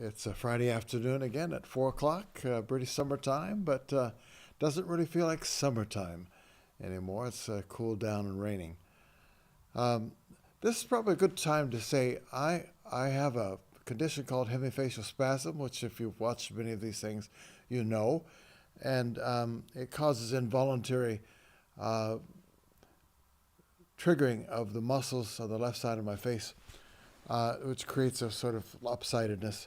It's a Friday afternoon again at 4 o'clock, British summertime, but doesn't really feel like summertime anymore. It's cooled down and raining. Um, this is probably a good time to say I have a condition called hemifacial spasm, which if you've watched many of these things, you know, and it causes involuntary uh, triggering of the muscles on the left side of my face, which creates a sort of lopsidedness.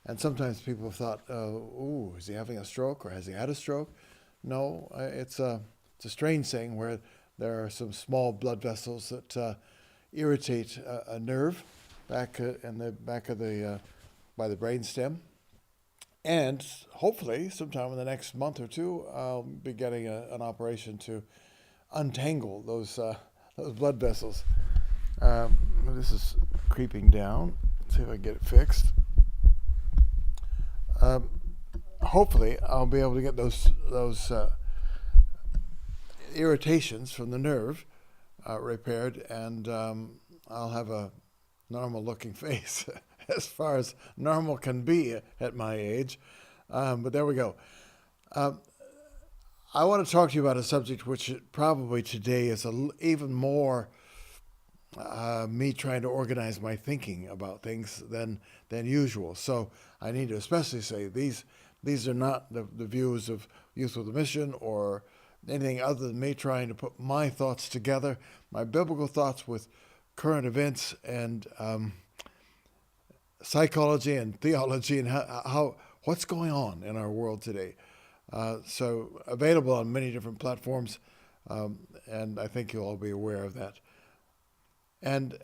And sometimes people have thought, ooh, is he having a stroke or has he had a stroke? No, it's a strange thing where there are some small blood vessels that irritate a nerve back in the back of the by the brainstem. And hopefully, sometime in the next month or two, I'll be getting an operation to untangle those blood vessels. This is creeping down. See if I can get it fixed. Um, Hopefully, I'll be able to get those irritations from the nerve repaired, and I'll have a normal-looking face, as far as normal can be at my age. But there we go. Um, I want to talk to you about a subject which probably today is even more me trying to organize my thinking about things than usual. So I need to especially say these are not the views of Youth with a Mission or anything other than me trying to put my thoughts together, my biblical thoughts with current events and psychology and theology and how what's going on in our world today. So available on many different platforms, and I think you'll all be aware of that. And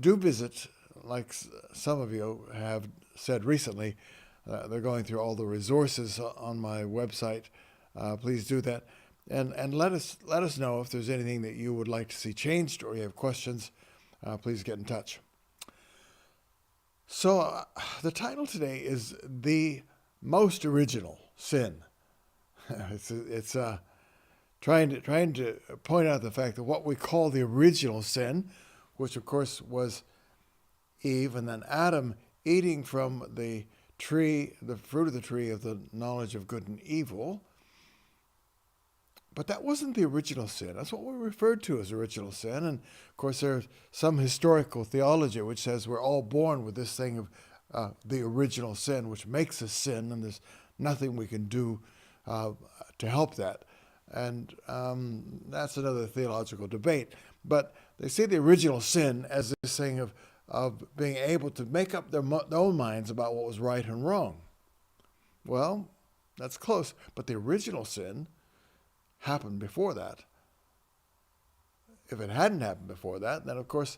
do visit, like some of you have said recently, they're going through all the resources on my website. Please do that, and let us know if there's anything that you would like to see changed or you have questions. Please get in touch. So the title today is The Most Original Sin. it's trying to point out the fact that what we call the original sin, which of course was Eve and then Adam eating from the tree, the fruit of the tree of the knowledge of good and evil. But that wasn't the original sin. That's what we referred to as original sin. And of course, there's some historical theology which says we're all born with this thing of the original sin, which makes us sin, and there's nothing we can do to help that. And that's another theological debate. But they see the original sin as this thing of being able to make up their own minds about what was right and wrong. Well, that's close. But the original sin happened before that. If it hadn't happened before that, then of course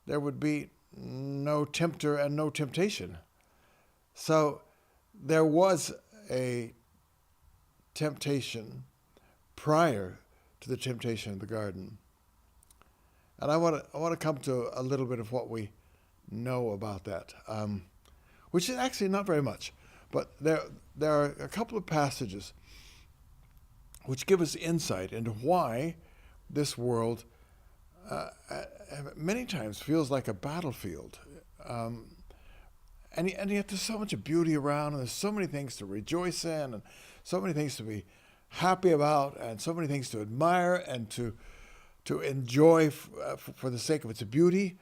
there would be no tempter and no temptation. So there was a temptation prior to the temptation of the garden. And I want to come to a little bit of what we know about that, which is actually not very much. But there are a couple of passages which give us insight into why this world many times feels like a battlefield. And yet there's so much beauty around, and there's so many things to rejoice in, and so many things to be happy about, and so many things to admire and to enjoy for the sake of its beauty.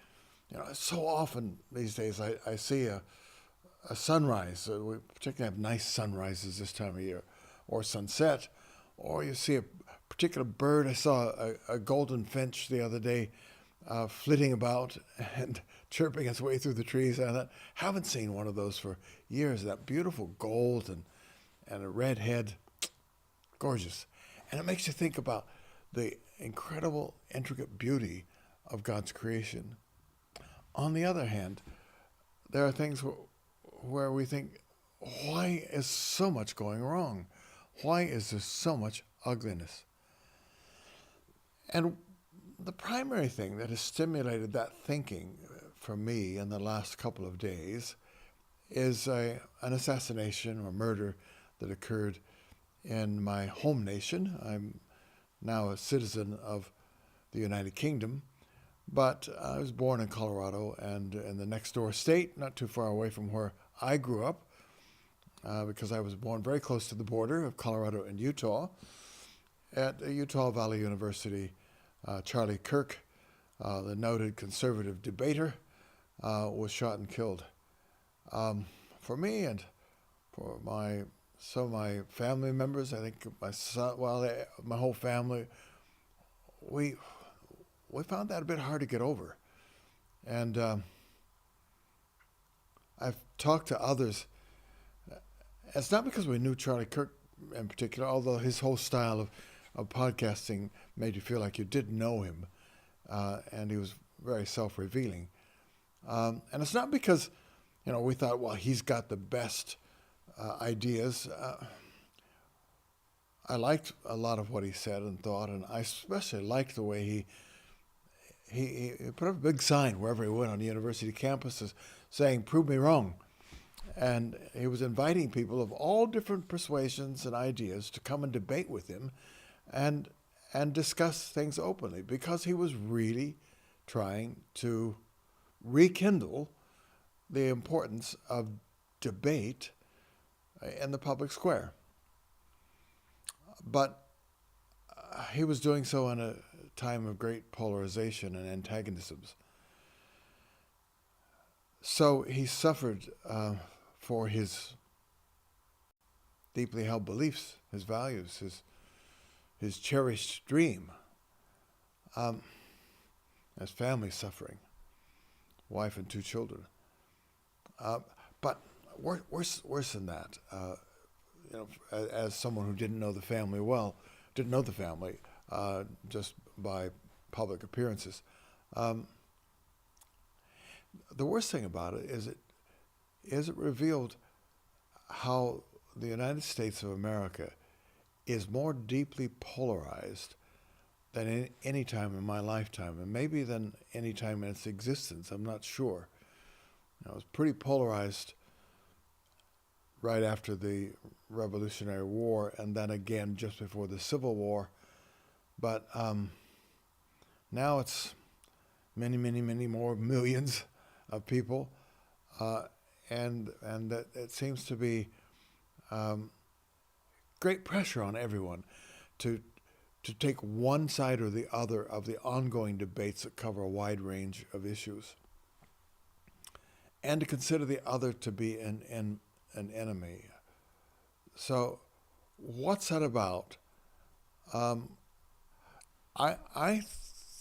You know, so often these days I see a sunrise. We particularly have nice sunrises this time of year, or sunset, or you see a particular bird. I saw a golden finch the other day flitting about and chirping its way through the trees. And I thought, haven't seen one of those for years. That beautiful gold and a red head, gorgeous. And it makes you think about the incredible, intricate beauty of God's creation. On the other hand, there are things where we think, why is so much going wrong? Why is there so much ugliness? And the primary thing that has stimulated that thinking for me in the last couple of days is an assassination or murder that occurred in my home nation. I'm now a citizen of the United Kingdom, but I was born in Colorado and in the next door state, not too far away from where I grew up, because I was born very close to the border of Colorado and Utah, at Utah Valley University. Charlie Kirk, the noted conservative debater, was shot and killed. For me and for some of my family members, I think my son, my whole family, we found that a bit hard to get over. And I've talked to others. It's not because we knew Charlie Kirk in particular, although his whole style of podcasting made you feel like you did know him, and he was very self-revealing. And it's not because, we thought, well, he's got the best ideas. I liked a lot of what he said and thought, and I especially liked the way he put up a big sign wherever he went on the university campuses saying, "Prove me wrong." And he was inviting people of all different persuasions and ideas to come and debate with him and discuss things openly, because he was really trying to rekindle the importance of debate in the public square. But he was doing so in a time of great polarization and antagonisms. So he suffered for his deeply held beliefs, his values, his cherished dream. His family suffering, wife and 2 children. But worse than that, as someone who didn't know the family just by public appearances. The worst thing about it is it revealed how the United States of America is more deeply polarized than any time in my lifetime, and maybe than any time in its existence. I'm not sure. It was pretty polarized right after the Revolutionary War, and then again just before the Civil War. But now it's many, many, many more millions of people, and that it seems to be great pressure on everyone to take one side or the other of the ongoing debates that cover a wide range of issues, and to consider the other to be an enemy. So what's that about? I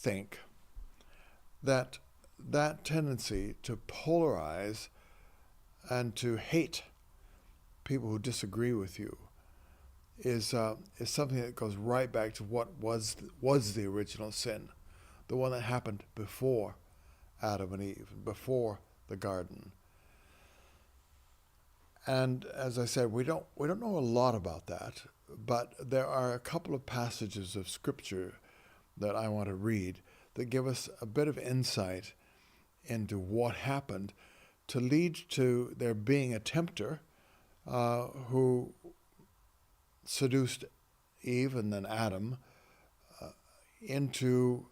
think that tendency to polarize and to hate people who disagree with you is something that goes right back to what was the original sin, the one that happened before Adam and Eve, before the garden. And as I said, we don't know a lot about that, but there are a couple of passages of Scripture that I want to read that give us a bit of insight into what happened to lead to there being a tempter who seduced Eve and then Adam into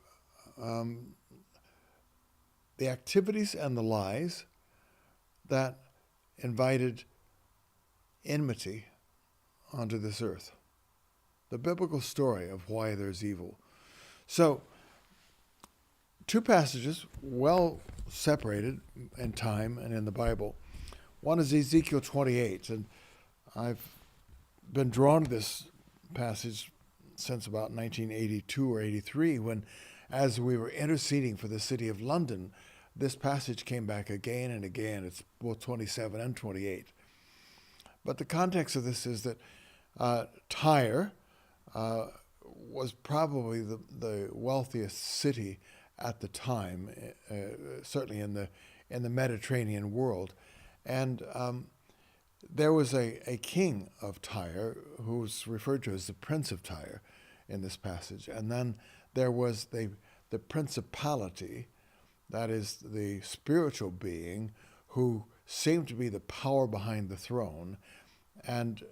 the activities and the lies that invited enmity onto this earth. The biblical story of why there's evil. So, 2 passages well separated in time and in the Bible. One is Ezekiel 28, and I've been drawn to this passage since about 1982 or 83, when, as we were interceding for the city of London, this passage came back again and again. It's both 27 and 28. But the context of this is that Tyre was probably the wealthiest city at the time, certainly in the Mediterranean world, and there was a king of Tyre who's referred to as the Prince of Tyre in this passage, and then there was the principality, that is the spiritual being who seemed to be the power behind the throne, and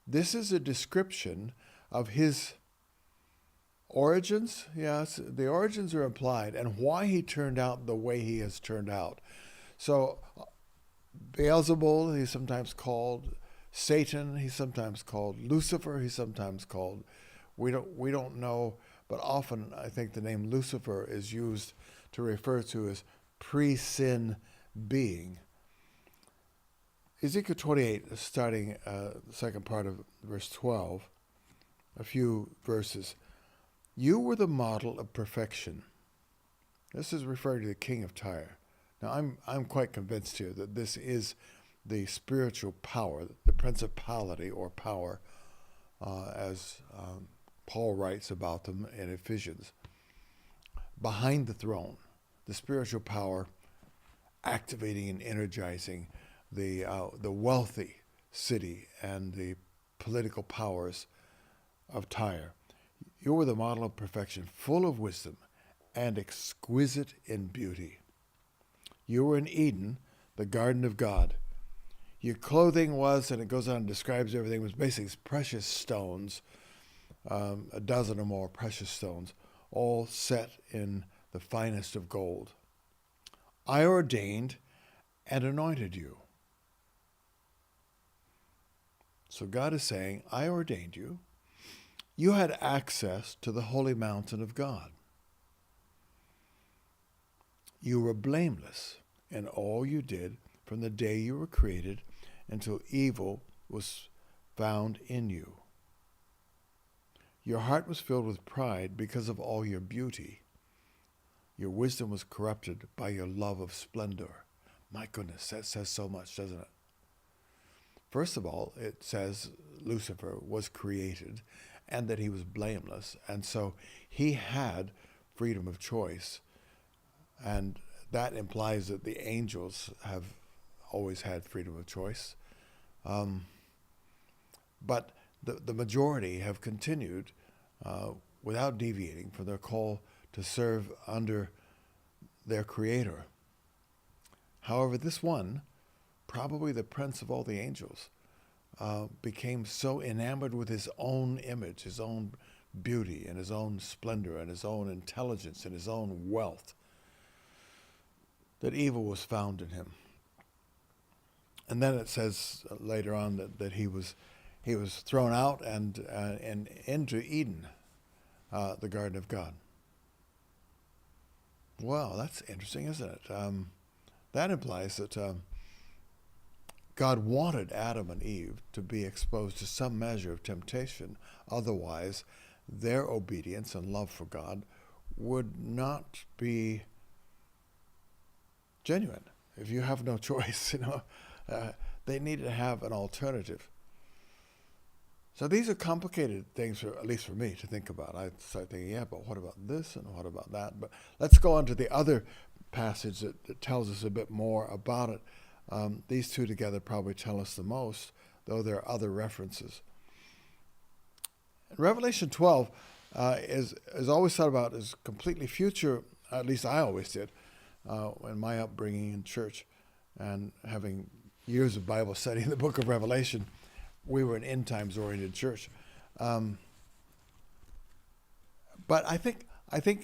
this is a description of his origins. Yes, the origins are implied, and why he turned out the way he has turned out. So Beelzebul, he's sometimes called. Satan, he's sometimes called. Lucifer, he's sometimes called. We don't know, but often I think the name Lucifer is used to refer to as pre-sin being. Ezekiel 28, starting the second part of verse 12, a few verses. You were the model of perfection. This is referring to the king of Tyre. Now, I'm quite convinced here that this is the spiritual power, the principality or power, as Paul writes about them in Ephesians. Behind the throne, the spiritual power activating and energizing the wealthy city and the political powers of Tyre. You were the model of perfection, full of wisdom and exquisite in beauty. You were in Eden, the garden of God. Your clothing was, and it goes on and describes everything, was basically precious stones, a dozen or more precious stones, all set in the finest of gold. I ordained and anointed you. So God is saying, I ordained you. You had access to the holy mountain of God. You were blameless in all you did from the day you were created until evil was found in you. Your heart was filled with pride because of all your beauty. Your wisdom was corrupted by your love of splendor. My goodness, that says so much, doesn't it? First of all, it says Lucifer was created and that he was blameless, and so he had freedom of choice. And that implies that the angels have always had freedom of choice. But the majority have continued without deviating from their call to serve under their Creator. However, this one, probably the prince of all the angels, became so enamored with his own image, his own beauty, and his own splendor, and his own intelligence, and his own wealth, that evil was found in him. And then it says later on that he was thrown out and into Eden, the garden of God. Well, that's interesting, isn't it? That implies that God wanted Adam and Eve to be exposed to some measure of temptation. Otherwise, their obedience and love for God would not be genuine. If you have no choice, they need to have an alternative. So these are complicated things, at least for me, to think about. I start thinking, yeah, but what about this and what about that? But let's go on to the other passage that tells us a bit more about it. These two together probably tell us the most, though there are other references. Revelation 12 is always thought about as completely future, at least I always did, in my upbringing in church and having years of Bible study in the book of Revelation. We were an end times oriented church. But I think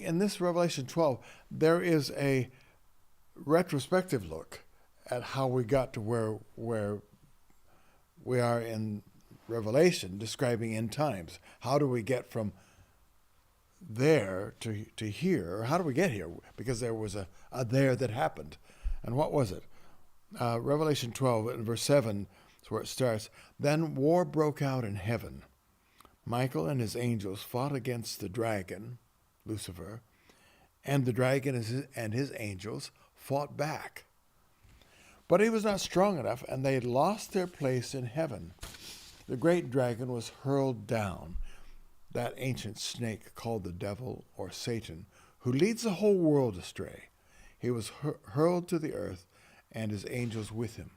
in this Revelation 12, there is a retrospective look at how we got to where we are in Revelation, describing end times. How do we get from there to here? Or how do we get here? Because there was a there that happened. And what was it? Revelation 12 in verse 7 is where it starts. Then war broke out in heaven. Michael and his angels fought against the dragon, Lucifer, and the dragon and his angels fought back. But he was not strong enough, and they had lost their place in heaven. The great dragon was hurled down, that ancient snake called the devil or Satan, who leads the whole world astray. He was hurled to the earth, and his angels with him.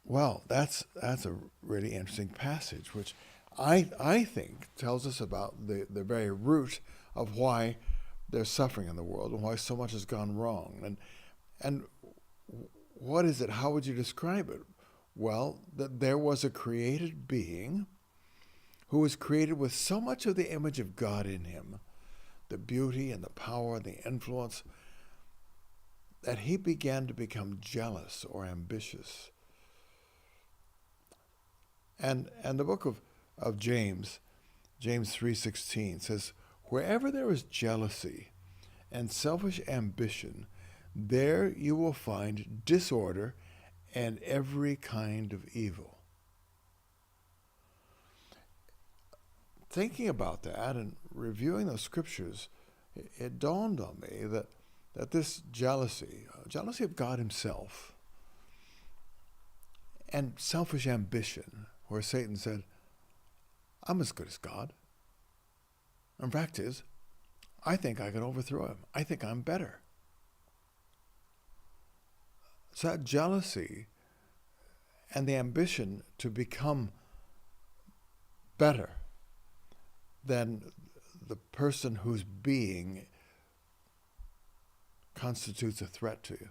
Well, that's a really interesting passage, which I think tells us about the very root of why there's suffering in the world and why so much has gone wrong. And what is it? How would you describe it? Well, that there was a created being who was created with so much of the image of God in him, the beauty and the power and the influence, that he began to become jealous or ambitious. And the book of James 3:16 says, wherever there is jealousy and selfish ambition, there you will find disorder and every kind of evil. Thinking about that and reviewing those scriptures, it dawned on me that this jealousy of God himself, and selfish ambition, where Satan said, I'm as good as God. In fact is, I think I can overthrow him. I think I'm better. So that jealousy and the ambition to become better than the person whose being constitutes a threat to you.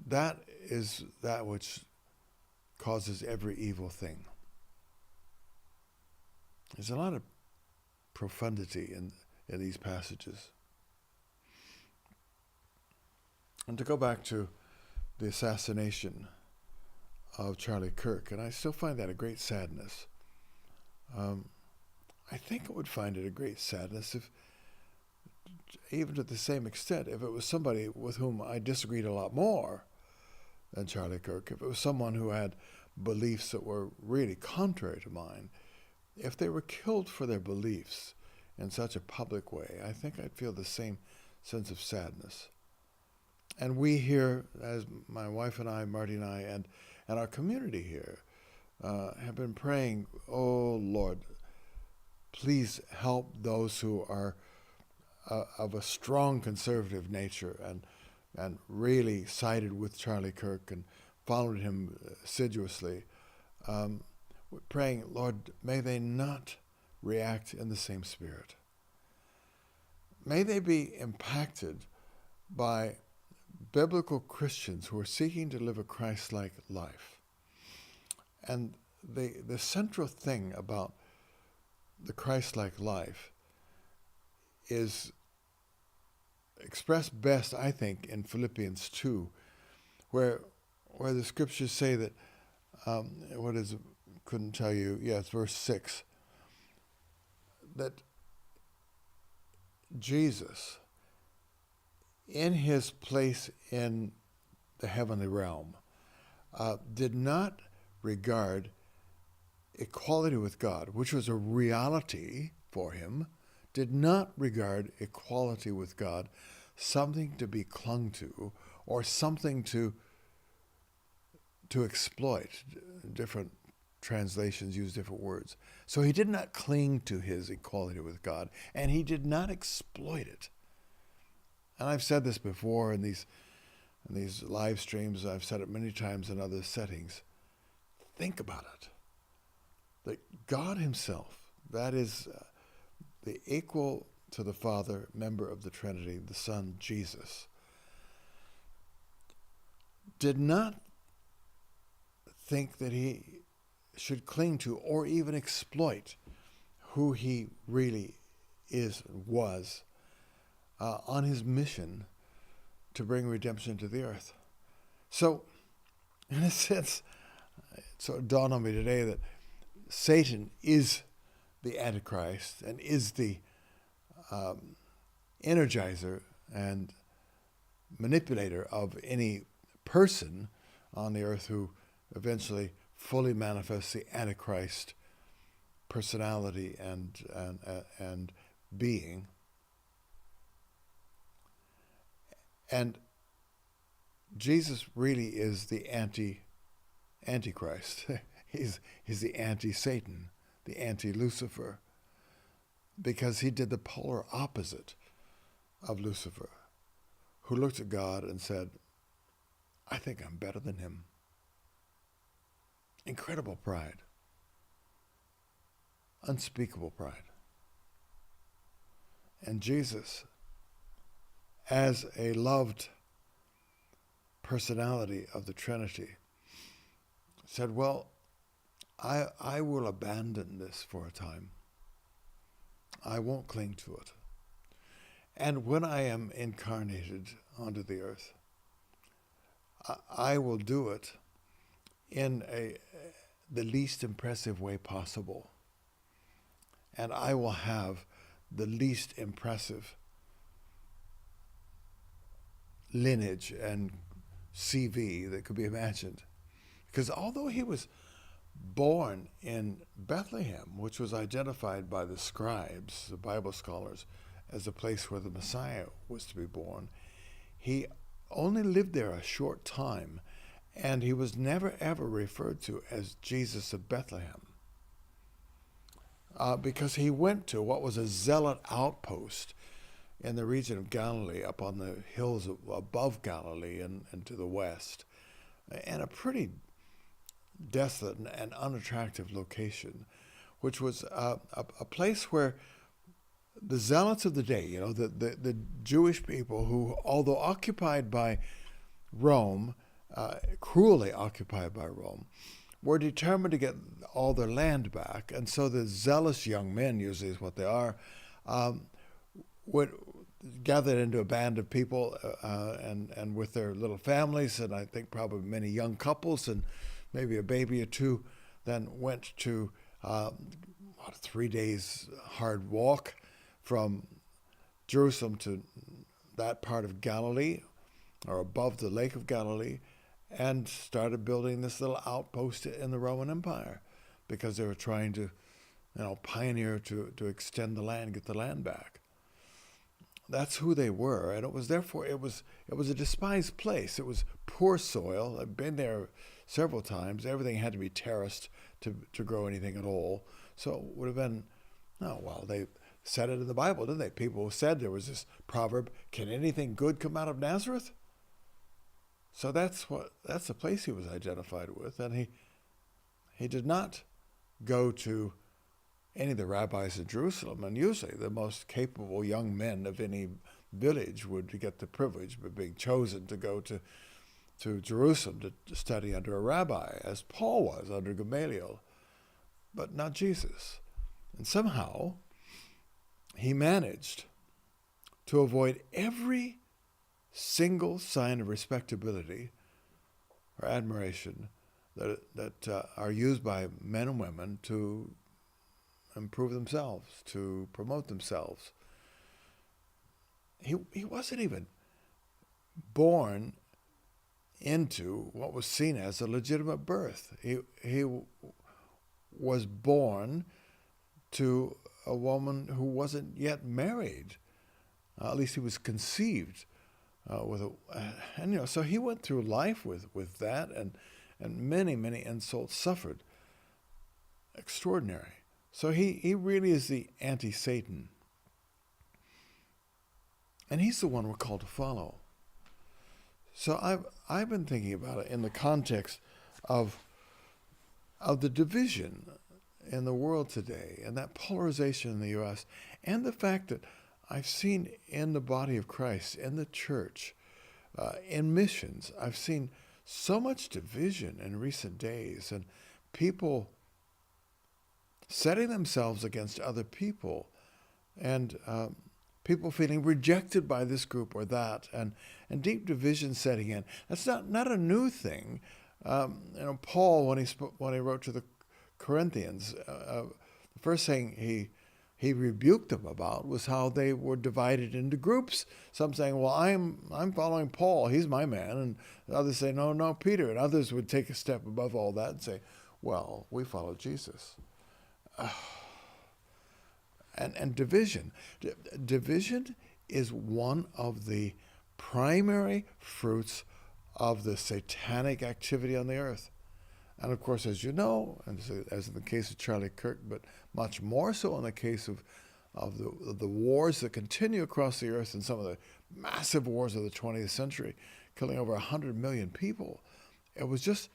That is that which causes every evil thing. There's a lot of profundity in these passages. And to go back to the assassination of Charlie Kirk, and I still find that a great sadness. I think I would find it a great sadness if, even to the same extent, if it was somebody with whom I disagreed a lot more than Charlie Kirk, if it was someone who had beliefs that were really contrary to mine, if they were killed for their beliefs in such a public way, I think I'd feel the same sense of sadness. And we here, as my wife and I, Marty and I, and our community here, have been praying, oh Lord, please help those who are of a strong conservative nature and really sided with Charlie Kirk and followed him assiduously. We're praying, Lord, may they not react in the same spirit. May they be impacted by biblical Christians who are seeking to live a Christ-like life. And the central thing about the Christ-like life is expressed best, I think, in Philippians 2, where the scriptures say that, couldn't tell you, it's verse 6, that Jesus, in his place in the heavenly realm, did not regard equality with God, which was a reality for him, did not regard equality with God something to be clung to or something to exploit. Different translations use different words. So he did not cling to his equality with God, and he did not exploit it. And I've said this before in these live streams. I've said it many times in other settings. Think about it. That God himself, that is the equal to the Father, member of the Trinity, the Son, Jesus, did not think that he should cling to or even exploit who he really was on his mission to bring redemption to the earth. So, in a sense, it sort of dawned on me today that Satan is the Antichrist and is the energizer and manipulator of any person on the earth who eventually fully manifests the Antichrist personality and being. And Jesus really is the Antichrist. He's the anti-Satan, the anti-Lucifer, because he did the polar opposite of Lucifer, who looked at God and said, I think I'm better than him. Incredible pride. Unspeakable pride. And Jesus, as a loved personality of the Trinity, said, well, I will abandon this for a time. I won't cling to it. And when I am incarnated onto the earth, I will do it in the least impressive way possible. And I will have the least impressive lineage and CV that could be imagined. Because although he was born in Bethlehem, which was identified by the scribes, the Bible scholars, as the place where the Messiah was to be born, he only lived there a short time, and he was never ever referred to as Jesus of Bethlehem. Because he went to what was a zealot outpost in the region of Galilee, up on the hills above Galilee and to the west, and a pretty desolate and unattractive location, which was a place where the zealots of the day, the Jewish people who, although occupied by Rome, cruelly occupied by Rome, were determined to get all their land back. And so the zealous young men, usually is what they are, would gather into a band of people and with their little families, and I think probably many young couples and maybe a baby or two, then went to a 3 days hard walk from Jerusalem to that part of Galilee, or above the Lake of Galilee, and started building this little outpost in the Roman Empire, because they were trying to, pioneer to extend the land, get the land back. That's who they were, and it was a despised place. It was poor soil. I've been there several times. Everything had to be terraced to grow anything at all. So it would have been, they said it in the Bible, didn't they? People said, there was this proverb, can anything good come out of Nazareth? So that's the place he was identified with, and he did not go to any of the rabbis in Jerusalem, and usually the most capable young men of any village would get the privilege of being chosen to go to Jerusalem to study under a rabbi, as Paul was under Gamaliel, but not Jesus. And somehow he managed to avoid every single sign of respectability or admiration that are used by men and women to improve themselves, to promote themselves. He wasn't even born into what was seen as a legitimate birth. He was born to a woman who wasn't yet married. At least he was conceived so he went through life with that, and many insults suffered. Extraordinary. So he really is the anti-Satan. And he's the one we're called to follow. So I've been thinking about it in the context of the division in the world today, and that polarization in the U.S., and the fact that I've seen in the body of Christ, in the church, in missions, I've seen so much division in recent days, and people setting themselves against other people, and people feeling rejected by this group or that, and deep division setting in. That's not a new thing. Paul, when he wrote to the Corinthians, the first thing he rebuked them about was how they were divided into groups. Some saying, well, I'm following Paul, he's my man, and others say, no, Peter, and others would take a step above all that and say, well, we follow Jesus. And division. Division is one of the primary fruits of the satanic activity on the earth. And of course, as you know, and as in the case of Charlie Kirk, but much more so in the case of the wars that continue across the earth, and some of the massive wars of the 20th century, killing over 100 million people. It was just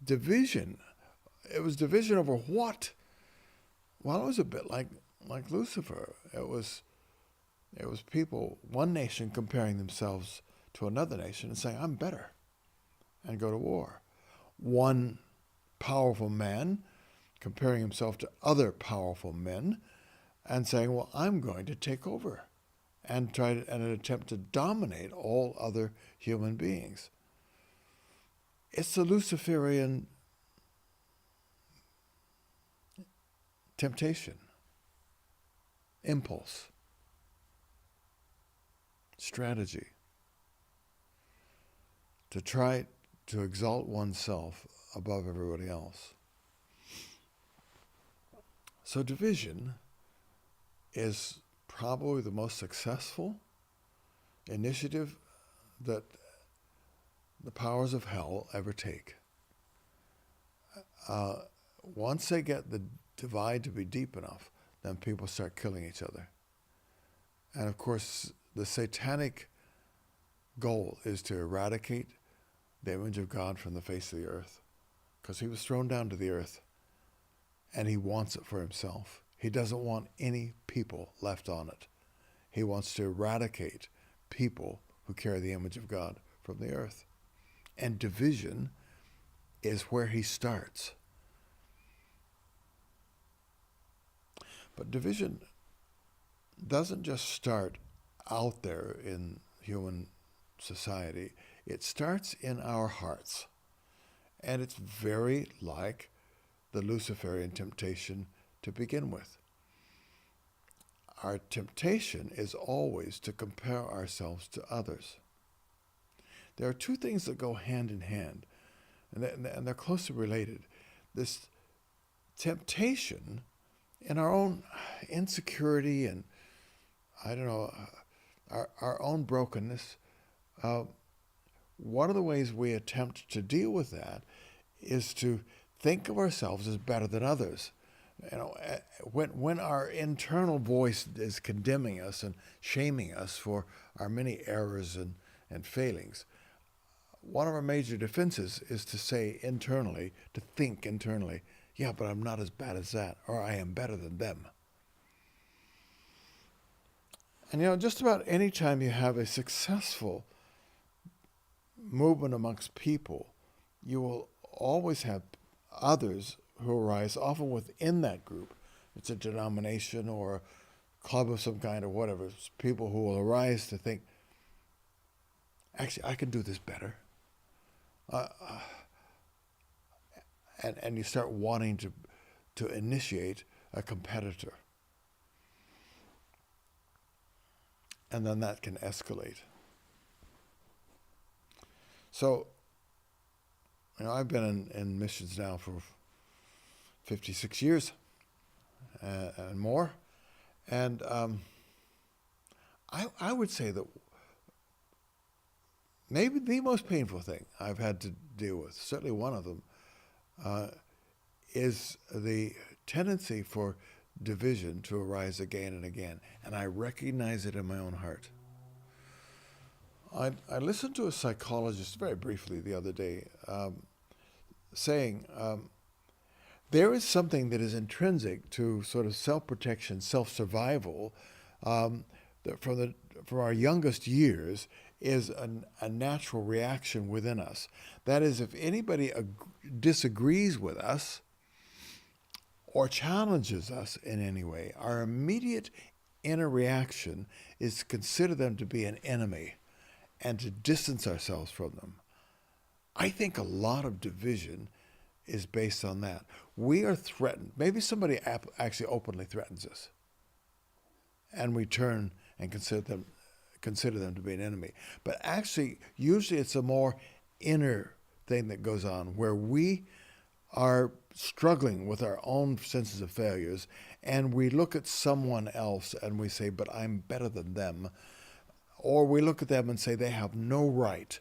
division. It was division over what? Well, it was a bit like Lucifer. It was people, one nation comparing themselves to another nation and saying, I'm better, and go to war. One powerful man comparing himself to other powerful men and saying, well, I'm going to take over and an attempt to dominate all other human beings. It's the Luciferian temptation, impulse, strategy to try to exalt oneself above everybody else. So division is probably the most successful initiative that the powers of hell ever take. Once they get the divide to be deep enough, then people start killing each other. And of course, the satanic goal is to eradicate the image of God from the face of the earth, because he was thrown down to the earth and he wants it for himself. He doesn't want any people left on it. He wants to eradicate people who carry the image of God from the earth. And division is where he starts. But division doesn't just start out there in human society. It starts in our hearts. And it's very like the Luciferian temptation to begin with. Our temptation is always to compare ourselves to others. There are two things that go hand in hand, and they're closely related. This temptation in our own insecurity and, our own brokenness, one of the ways we attempt to deal with that is to think of ourselves as better than others. When our internal voice is condemning us and shaming us for our many errors and failings, one of our major defenses is to say internally, to think internally, yeah, but I'm not as bad as that, or I am better than them. And just about any time you have a successful movement amongst people, you will always have others who arise, often within that group. It's a denomination or a club of some kind or whatever. It's people who will arise to think, actually, I can do this better. And you start wanting to initiate a competitor. And then that can escalate. So, I've been in missions now for 56 years and more. And I would say that maybe the most painful thing I've had to deal with, certainly one of them, is the tendency for division to arise again and again. And I recognize it in my own heart. I listened to a psychologist very briefly the other day saying there is something that is intrinsic to sort of self-protection, self-survival that from our youngest years is a natural reaction within us. That is, if anybody disagrees with us or challenges us in any way, our immediate inner reaction is to consider them to be an enemy and to distance ourselves from them. I think a lot of division is based on that. We are threatened. Maybe somebody actually openly threatens us, and we turn and consider them to be an enemy. But actually, usually it's a more inner thing that goes on where we are struggling with our own senses of failures, and we look at someone else and we say, but I'm better than them. Or we look at them and say they have no right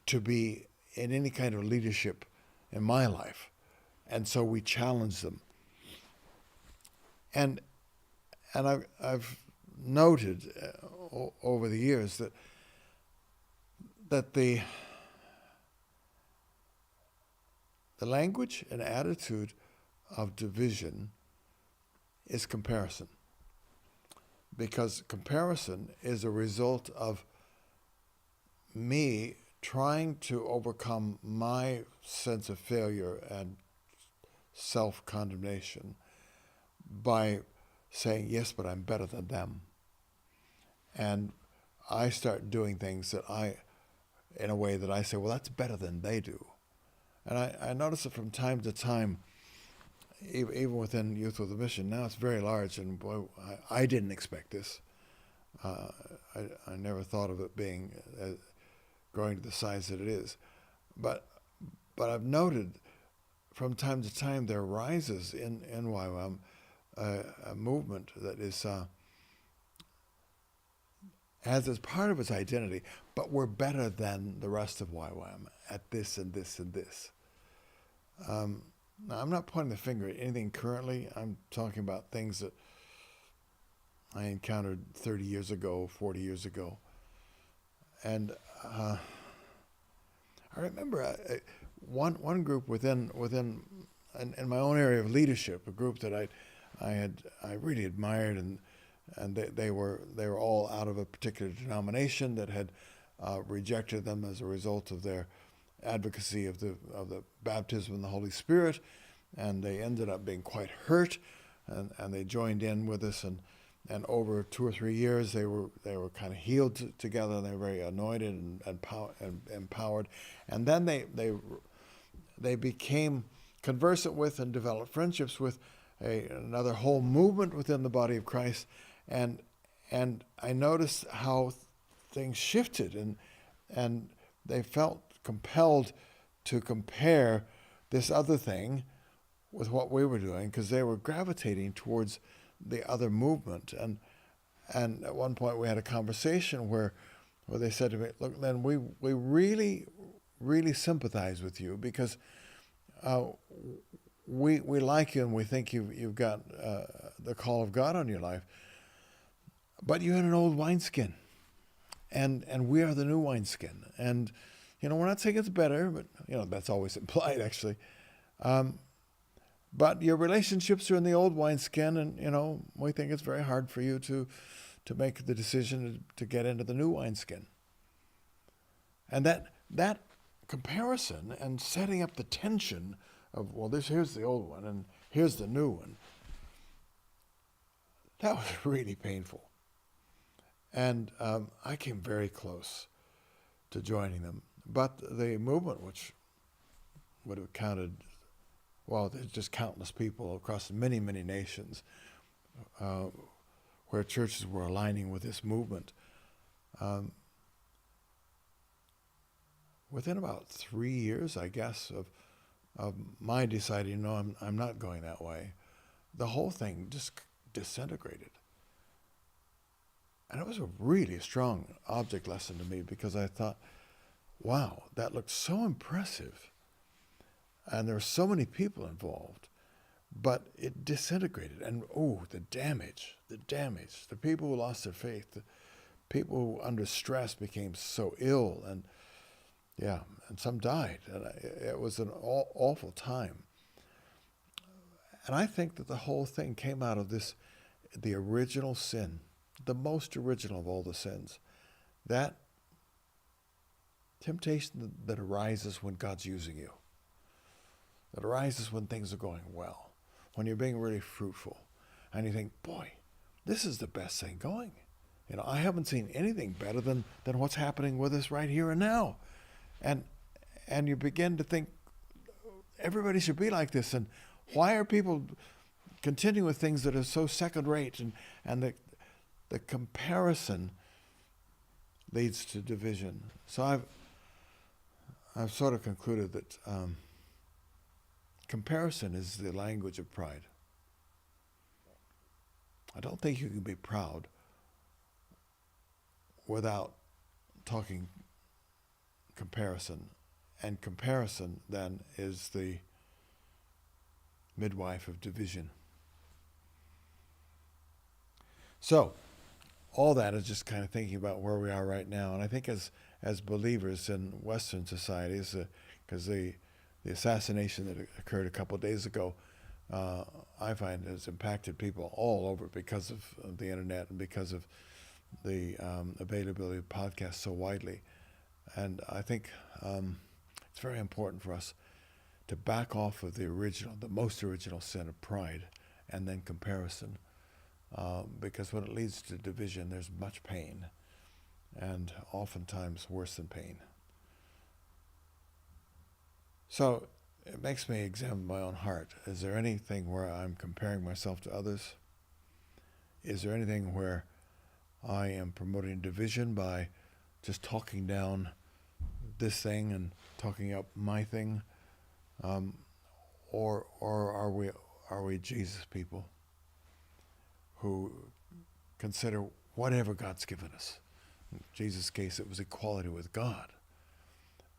to be in any kind of leadership in my life. And so we challenge them. And I've noted over the years that the language and attitude of division is comparison. Because comparison is a result of me trying to overcome my sense of failure and self-condemnation by saying, yes, but I'm better than them. and I start doing things in a way that I say, well, that's better than they do. And I notice it from time to time, even within Youth with a Mission. Now it's very large, and boy, I didn't expect this. I never thought of it being growing to the size that it is. But I've noted from time to time there rises in YWAM a movement that is has as part of its identity, but we're better than the rest of YWAM at this and this and this. Now, I'm not pointing the finger at anything currently. I'm talking about things that I encountered 30 years ago, 40 years ago. And I remember one group within in my own area of leadership, a group that I really admired, and they were all out of a particular denomination that had rejected them as a result of their advocacy of the baptism in the Holy Spirit, and they ended up being quite hurt, and they joined in with us, and over 2 or 3 years they were kind of healed together. They were very anointed and empowered, and then they became conversant with and developed friendships with another whole movement within the body of Christ, and I noticed how things shifted, and they felt compelled to compare this other thing with what we were doing, because they were gravitating towards the other movement. And at one point we had a conversation where they said to me, look, Len, we really, really sympathize with you, because we like you, and we think you've got the call of God on your life, but you're in an old wineskin, and we are the new wineskin. And we're not saying it's better, but that's always implied, actually. But your relationships are in the old wineskin, and we think it's very hard for you to make the decision to get into the new wineskin. And that comparison and setting up the tension of, well, here's the old one and here's the new one, that was really painful. And I came very close to joining them. But the movement, which would have counted, well, there's just countless people across many, many nations where churches were aligning with this movement. Within about 3 years, I guess, of my deciding, no, I'm not going that way, the whole thing just disintegrated. And it was a really strong object lesson to me, because I thought, wow, that looked so impressive. And there were so many people involved, but it disintegrated. And the damage, the people who lost their faith, the people who under stress became so ill, and some died. And it was an awful time. And I think that the whole thing came out of the original sin, the most original of all the sins, that temptation that arises when God's using you, that arises when things are going well, when you're being really fruitful, and you think, boy, this is the best thing going. I haven't seen anything better than what's happening with us right here and now. And you begin to think, everybody should be like this, and why are people continuing with things that are so second-rate, and the comparison leads to division. So I've sort of concluded that comparison is the language of pride. I don't think you can be proud without talking comparison. And comparison, then, is the midwife of division. So, all that is just kind of thinking about where we are right now. And I think as believers in Western societies, because the assassination that occurred a couple of days ago, I find has impacted people all over because of the internet and because of the availability of podcasts so widely. And I think it's very important for us to back off of the most original sin of pride, and then comparison, because when it leads to division, there's much pain, and oftentimes worse than pain. So it makes me examine my own heart. Is there anything where I'm comparing myself to others? Is there anything where I am promoting division by just talking down this thing and talking up my thing? Or are we Jesus people who consider whatever God's given us? In Jesus' case, it was equality with God.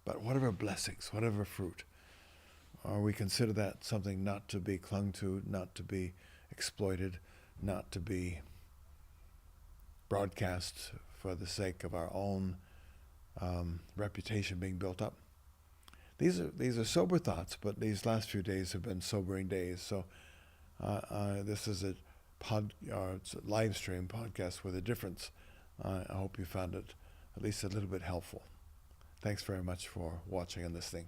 But whatever blessings, whatever fruit, we consider that something not to be clung to, not to be exploited, not to be broadcast for the sake of our own reputation being built up. These are sober thoughts, but these last few days have been sobering days. So this is a it's a live stream podcast with a difference. I hope you found it at least a little bit helpful. Thanks very much for watching and listening.